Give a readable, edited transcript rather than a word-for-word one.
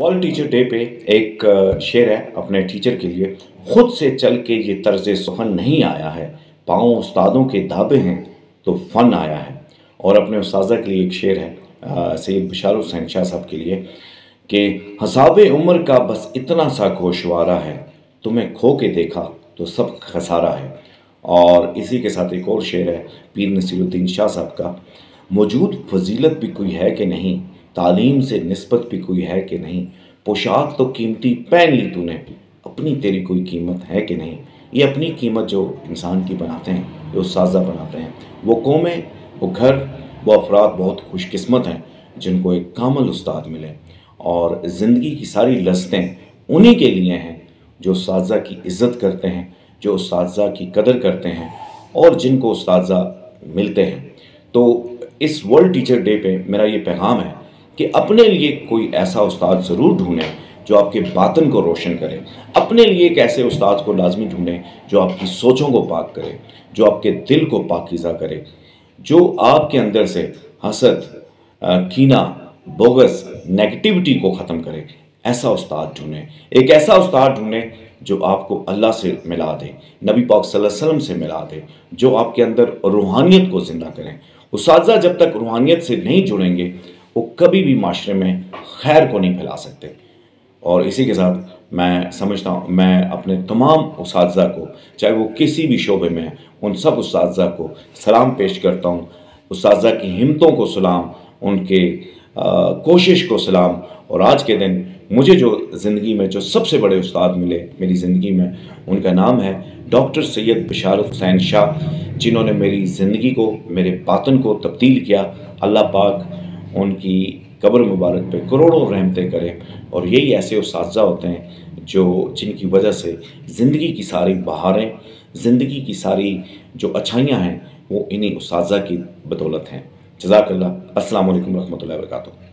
World teacher day पे एक शेर है अपने टीचर के लिए। खुद से चल के ये तर्ज सुखन नहीं आया है, पाँव उस्तादों के दाबे हैं तो फ़न आया है। और अपने उस्ताज़ा के लिए एक शेर है सैयद बशार हुसैन शाह साहब के लिए कि हसाबे उम्र का बस इतना सा गोशवारा है, तुम्हें खो के देखा तो सब खसारा है। और इसी के साथ एक और शेर है पीर नसीरुद्दीन शाह साहब का, मौजूद फजीलत भी कोई है कि नहीं, तालीम से निस्बत भी कोई है कि नहीं, पोशाक तो कीमती पहन ली तूने, अपनी तेरी कोई कीमत है कि नहीं। ये अपनी कीमत जो इंसान की बनाते हैं, जो उस्ताज़ा बनाते हैं, वो कौमें, वो घर, वो अफराद बहुत खुशकिस्मत हैं जिनको एक कामिल उस्ताद मिले। और ज़िंदगी की सारी लज़्ज़तें उन्हीं के लिए हैं जो उस्ताज़ा की इज़्ज़त करते हैं, जो उस्ताज़ा की कदर करते हैं और जिनको उस्ताज़ा मिलते हैं। तो इस वर्ल्ड टीचर डे पे मेरा ये पैगाम है कि अपने लिए कोई ऐसा उस्ताद ज़रूर ढूंढें जो आपके बातन को रोशन करे। अपने लिए एक ऐसे उस्ताद को लाजमी ढूंढें जो आपकी सोचों को पाक करे, जो आपके दिल को पाकीज़ा करे, जो आपके अंदर से हसद, कीना, बोगस, नेगेटिविटी को ख़त्म करे। ऐसा उस्ताद ढूंढें, एक ऐसा उस्ताद ढूंढें जो आपको अल्लाह से मिला दे, नबी पाक सल्लल्लाहु अलैहि वसल्लम से मिला दे, जो आपके अंदर रूहानियत को ज़िंदा करें। उस्ताज़ा जब तक रूहानियत से नहीं जुड़ेंगे वो कभी भी माशरे में खैर को नहीं फैला सकते। और इसी के साथ मैं समझता हूँ, मैं अपने तमाम उस्ताज़ा को, चाहे वो किसी भी शोबे में, उन सब उस्ताज़ा को सलाम पेश करता हूँ। उस्ताज़ा की हिम्मतों को सलाम, उनके कोशिश को सलाम। और आज के दिन मुझे जो ज़िंदगी में जो सबसे बड़े उस्ताद मिले मेरी ज़िंदगी में, उनका नाम है डॉक्टर सैयद बशार हुसैन शाह, जिन्होंने मेरी ज़िंदगी को, मेरे बातन को तब्दील किया। अल्लाह पाक उनकी कब्र मुबारक पे करोड़ों रहमतें करे। और यही ऐसे उस्ताज़ा होते हैं जिनकी वजह से ज़िंदगी की सारी बहारें, ज़िंदगी की सारी जो अच्छाइयाँ हैं वो इन्हीं उस्ताज़ा की बदौलत हैं। जज़ाकल्लाह। अस्सलामु अलैकुम रहमतुल्लाहि व बरकातुहू।